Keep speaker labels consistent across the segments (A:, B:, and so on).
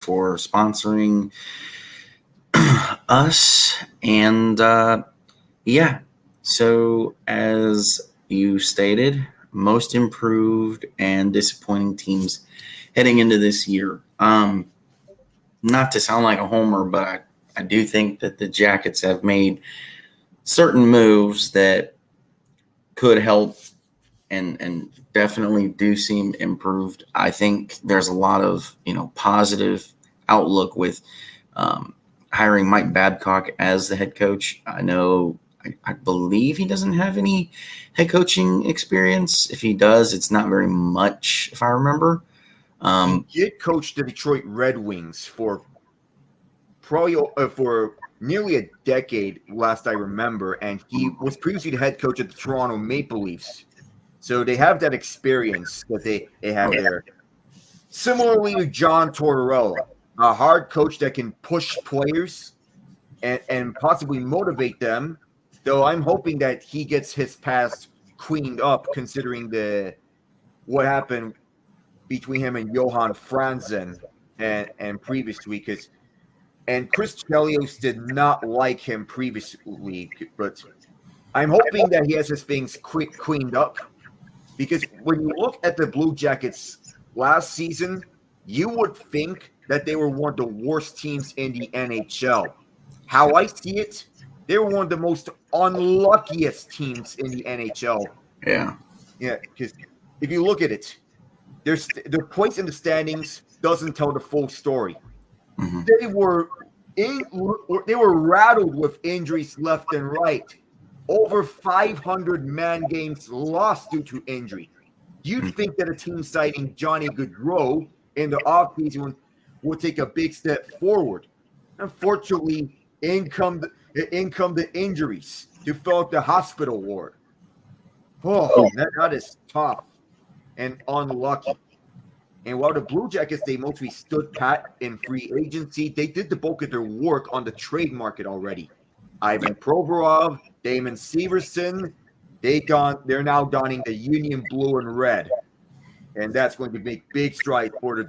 A: for sponsoring us. And yeah, so as you stated, most improved and disappointing teams heading into this year. Not to sound like a homer, but I do think that the Jackets have made certain moves that could help and definitely do seem improved. I think there's a lot of positive outlook with um, hiring Mike Babcock as the head coach. I know I believe he doesn't have any head coaching experience. If he does, it's not very much, if I remember.
B: He
A: Um,
B: did coach the Detroit Red Wings probably for nearly a decade, last I remember, and he was previously the head coach at the Toronto Maple Leafs. So they have that experience that they
A: oh
B: have
A: yeah,
B: there. Similarly to John Tortorella, a hard coach that can push players and possibly motivate them. Though I'm hoping that he gets his past cleaned up, considering the what happened between him and Johan Franzen and previously, and Chris Chelios did not like him previously, but I'm hoping that he has his things cleaned up, because when you look at the Blue Jackets last season, you would think that they were one of the worst teams in the NHL. How I see it, they were one of the most unluckiest teams in the NHL.
A: yeah.
B: Yeah, because if you look at it, their place in the standings doesn't tell the full story.
A: Hmm.
B: They were in, they were rattled with injuries left and right. Over 500 man games lost due to injury. You'd think that a team citing Johnny Gaudreau in the offseason would take a big step forward. Unfortunately, in come the injuries to fill out the hospital ward. Oh, that is tough and unlucky. And while the Blue Jackets, they mostly stood pat in free agency, they did the bulk of their work on the trade market already. Ivan Provorov, Damon Severson, they're now donning the Union blue and red, and that's going to make big strides for their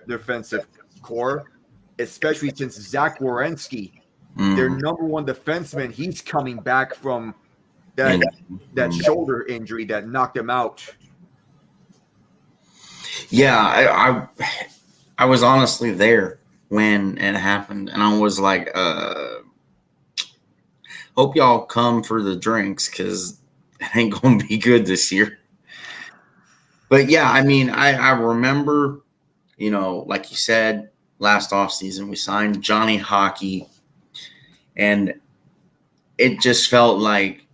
B: defensive core, especially since Zach Werenski, their
A: Mm.
B: number one defenseman, he's coming back from that
A: And
B: that shoulder injury that knocked him out.
A: yeah, I was honestly there when it happened, and I was like, hope y'all come for the drinks because it ain't gonna be good this year. But yeah, I mean, I remember, like you said, last off season we signed Johnny Hockey, and it just felt like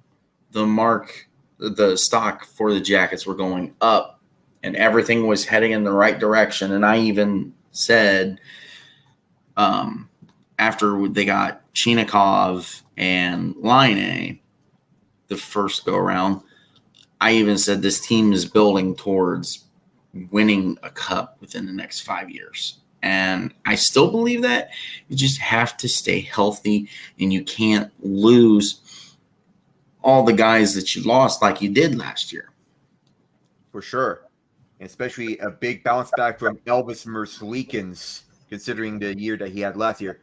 A: the stock for the Jackets were going up, and everything was heading in the right direction. And I even said, um, after they got Chinikov and Line the first go around, I even said this team is building towards winning a cup within the next 5 years. And I still believe that. You just have to stay healthy, and you can't lose all the guys that you lost like you did last year.
B: For sure. And especially a big bounce back from Elvis Merzlikins, considering the year that he had last year.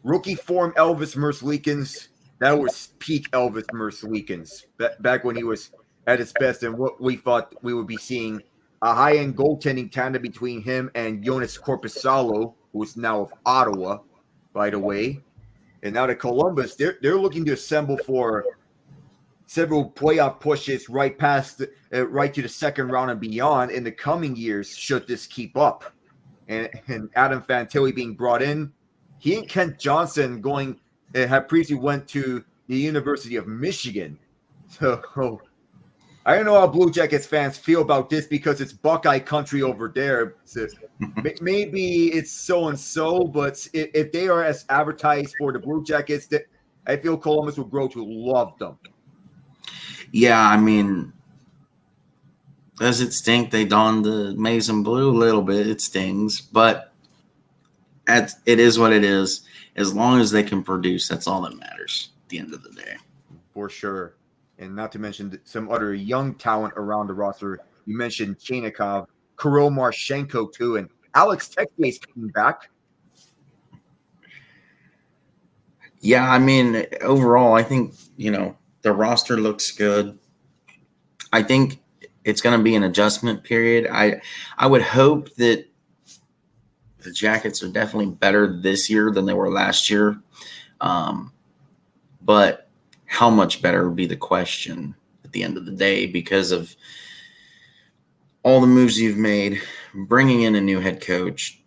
B: Rookie form Elvis Merzlikins, that was peak Elvis Merzlikins, back when he was at his best, and what we thought we would be seeing a high-end goaltending tandem between him and Jonas Corpusalo, who is now of Ottawa, by the way. And now to Columbus, they're looking to assemble for several playoff pushes right to the second round and beyond in the coming years, should this keep up. And Adam Fantilli being brought in, he and Kent Johnson have previously went to the University of Michigan. So I don't know how Blue Jackets fans feel about this, because it's Buckeye country over there. So maybe it's so and so, but if they are as advertised for the Blue Jackets, that I feel Columbus will grow to love them.
A: Yeah, I mean, does it stink they donned the maize and blue? A little bit. It stings, but it is what it is. As long as they can produce, that's all that matters at the end of the day.
B: For sure. And not to mention some other young talent around the roster. You mentioned Chenikov, Kirill Marchenko too, and Alex Texier is coming back.
A: Yeah, I mean, overall, I think, the roster looks good. I think it's going to be an adjustment period. I would hope that the Jackets are definitely better this year than they were last year. But how much better would be the question at the end of the day, because of all the moves you've made, bringing in a new head coach,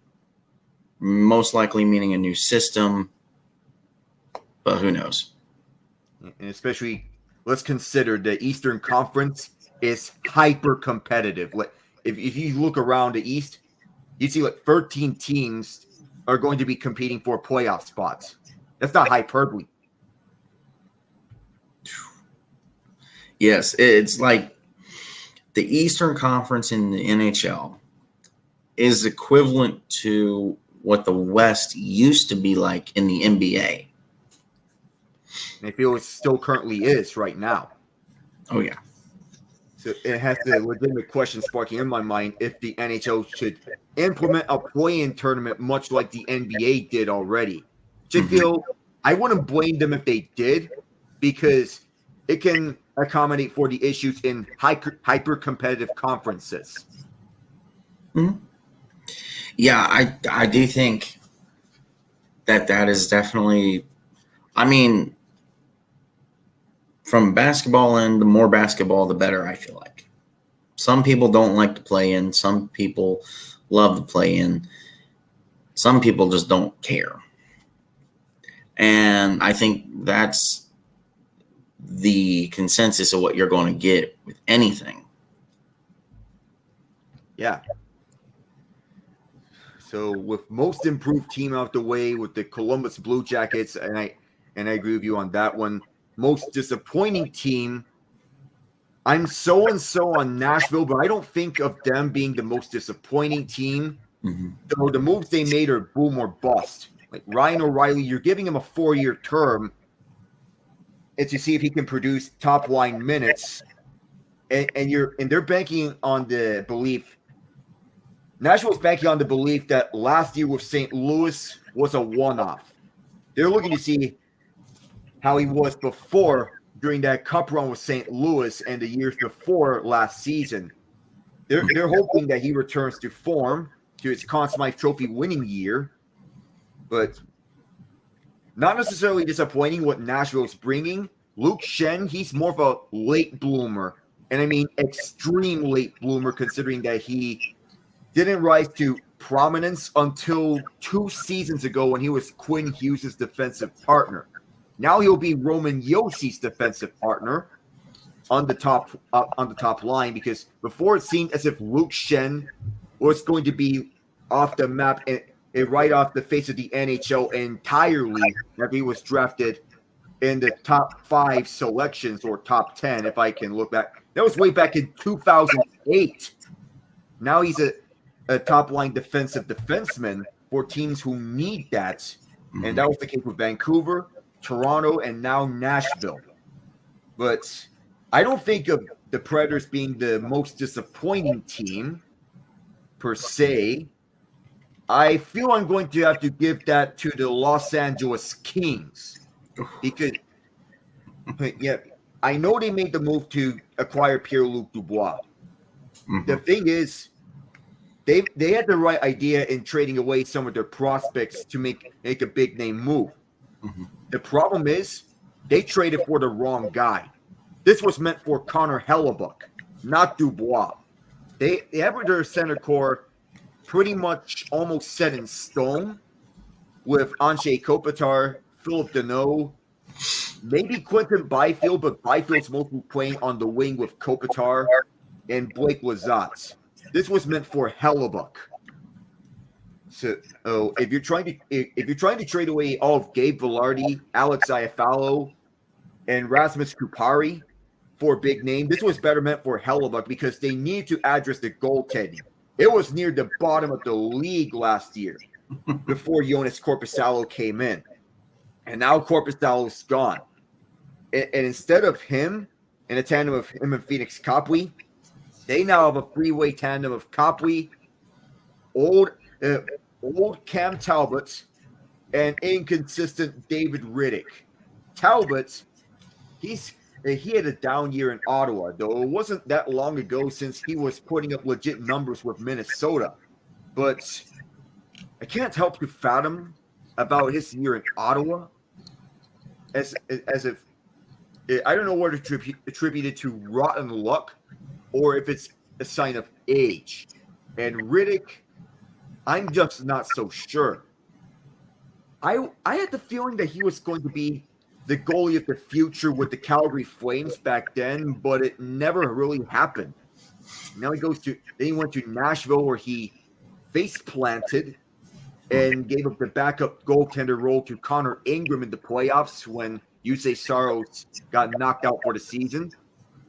A: most likely meaning a new system, but who knows?
B: And especially, let's consider the Eastern Conference is hyper competitive. Like, if you look around the East, you see like 13 teams are going to be competing for playoff spots. That's not hyperbole.
A: Yes, it's like the Eastern Conference in the NHL is equivalent to what the West used to be like in the NBA.
B: And I feel it still currently is right now.
A: Oh, yeah.
B: So it has the legitimate question sparking in my mind if the NHL should implement a play-in tournament much like the NBA did already. Which I feel I wouldn't blame them if they did, because it can accommodate for the issues in hyper competitive conferences.
A: Mm-hmm. Yeah, I do think that is definitely, I mean, from basketball end, the more basketball, the better, I feel like. Some people don't like to play in. Some people love to play in. Some people just don't care. And I think that's the consensus of what you're going to get with anything.
B: Yeah. So with most improved team out the way with the Columbus Blue Jackets, and I agree with you on that one. Most disappointing team, I'm so and so on Nashville, but I don't think of them being the most disappointing team.
A: Mm-hmm.
B: So the moves they made are boom or bust. Like Ryan O'Reilly, you're giving him a 4-year term. It's to see if he can produce top line minutes, and they're banking on the belief. Nashville's banking on the belief that last year with St. Louis was a one-off. They're looking to see how he was before during that cup run with St. Louis and the years before last season. They're hoping that he returns to form to his Conn Smythe Trophy winning year, but not necessarily disappointing what Nashville's bringing. Luke Schenn, he's more of a late bloomer, and I mean extreme late bloomer, considering that he didn't rise to prominence until 2 seasons ago when he was Quinn Hughes' defensive partner. Now he'll be Roman Yossi's defensive partner on the top line, because before it seemed as if Luke Schenn was going to be off the map and right off the face of the NHL entirely after he was drafted in the top 5 selections, or top 10, if I can look back. That was way back in 2008. Now he's a top-line defensive defenseman for teams who need that. And that was the case with Vancouver, Toronto, and now Nashville. But I don't think of the Predators being the most disappointing team, per se. I feel I'm going to have to give that to the Los Angeles Kings. Because, yeah, I know they made the move to acquire Pierre-Luc Dubois. Mm-hmm. The thing is, they had the right idea in trading away some of their prospects to make a big name move. Mm-hmm. The problem is they traded for the wrong guy. This was meant for Connor Hellebuck, not Dubois. They have their center core pretty much almost set in stone with Anze Kopitar, Philip Deneau, maybe Quentin Byfield, but Byfield's mostly playing on the wing with Kopitar and Blake Lizotte. This was meant for Hellebuck. So, if you're trying to trade away all of Gabe Vilardi, Alex Iafallo, and Rasmus Kupari for a big name, this was better meant for Hellebuck, because they need to address the goaltending. It was near the bottom of the league last year before Jonas Korpisalo came in, and now Korpisalo's gone. And instead of him and a tandem of him and Phoenix Copley, they now have a 3-way tandem of Copley, old uh, old Cam Talbot and inconsistent David Riddick. Talbot, he had a down year in Ottawa, though it wasn't that long ago since he was putting up legit numbers with Minnesota. But I can't help to fathom about his year in Ottawa as if I don't know what to attribute it to rotten luck or if it's a sign of age. And Riddick, I'm just not so sure. I had the feeling that he was going to be the goalie of the future with the Calgary Flames back then, but it never really happened. Now then he went to Nashville where he face planted and gave up the backup goaltender role to Connor Ingram in the playoffs when Yusei Saros got knocked out for the season.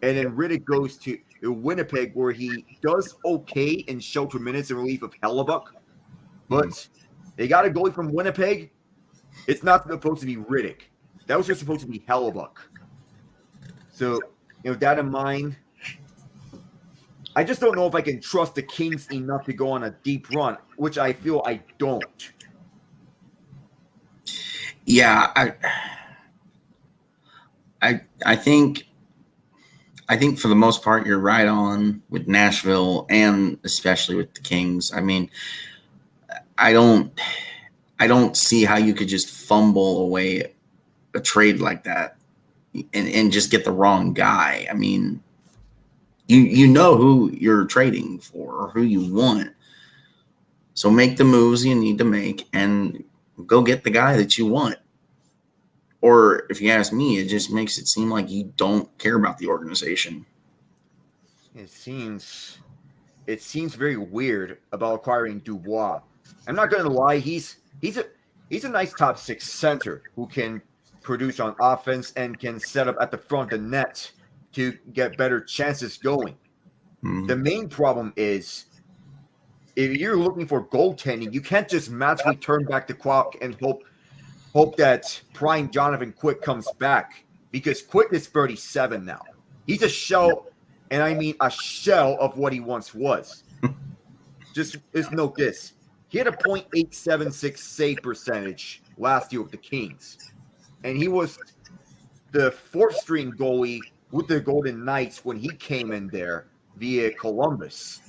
B: And then Riddick goes to Winnipeg where he does okay in shelter minutes in relief of Hellebuck. But they got a goalie from Winnipeg. It's not supposed to be Riddick. That was just supposed to be Hellebuck. So, that in mind, I just don't know if I can trust the Kings enough to go on a deep run, which I feel I don't.
A: Yeah, I think for the most part you're right on with Nashville and especially with the Kings. I mean, I don't see how you could just fumble away a trade like that and just get the wrong guy. I mean, you know who you're trading for or who you want. So make the moves you need to make and go get the guy that you want. Or if you ask me, it just makes it seem like you don't care about the organization.
B: It seems very weird about acquiring Dubois. I'm not going to lie, he's a nice top six center who can produce on offense and can set up at the front of the net to get better chances going. Mm-hmm. The main problem is if you're looking for goaltending, you can't just magically turn back the clock and hope that prime Jonathan Quick comes back, because Quick is 37 now. He's a shell, and I mean a shell of what he once was. Just note this. He had a .876 save percentage last year with the Kings. And he was the fourth-string goalie with the Golden Knights when he came in there via Columbus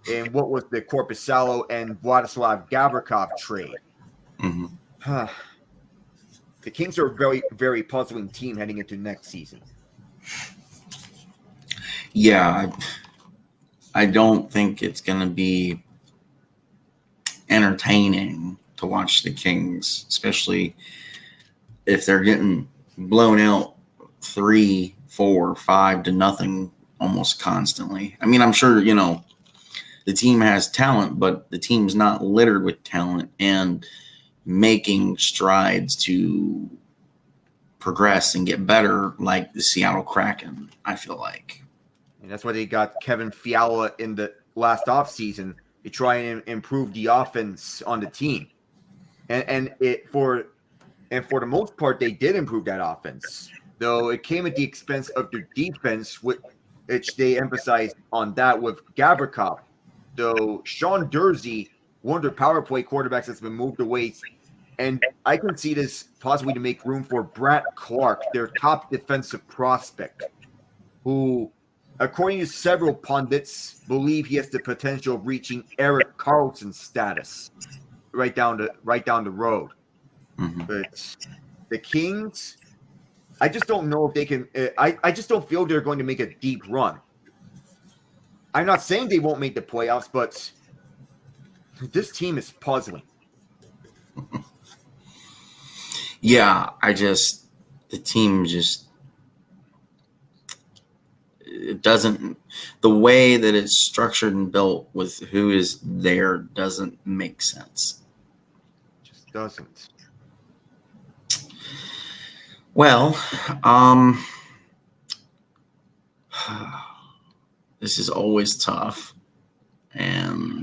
B: in what was the Korpisalo and Vladislav Gavrikov trade. Mm-hmm. The Kings are a very, very puzzling team heading into next season.
A: Yeah, I don't think it's going to be entertaining to watch the Kings, especially if they're getting blown out 3, 4, 5 to nothing almost constantly. I mean, I'm sure, the team has talent, but the team's not littered with talent and making strides to progress and get better like the Seattle Kraken, I feel like.
B: And that's why they got Kevin Fiala in the last offseason to try and improve the offense on the team. And for the most part, they did improve that offense, though it came at the expense of their defense, which they emphasized on that with Gavrikov. Though Sean Durzi, one of their power play quarterbacks that's been moved away, and I can see this possibly to make room for Brant Clark, their top defensive prospect, who, according to several pundits, believe he has the potential of reaching Erik Karlsson's status right down the road. Mm-hmm. But the Kings, I just don't know if they can. I just don't feel they're going to make a deep run. I'm not saying they won't make the playoffs, but this team is puzzling.
A: Yeah, the team just, it doesn't, the way that it's structured and built with who is there doesn't make sense.
B: It just doesn't.
A: Well, this is always tough, and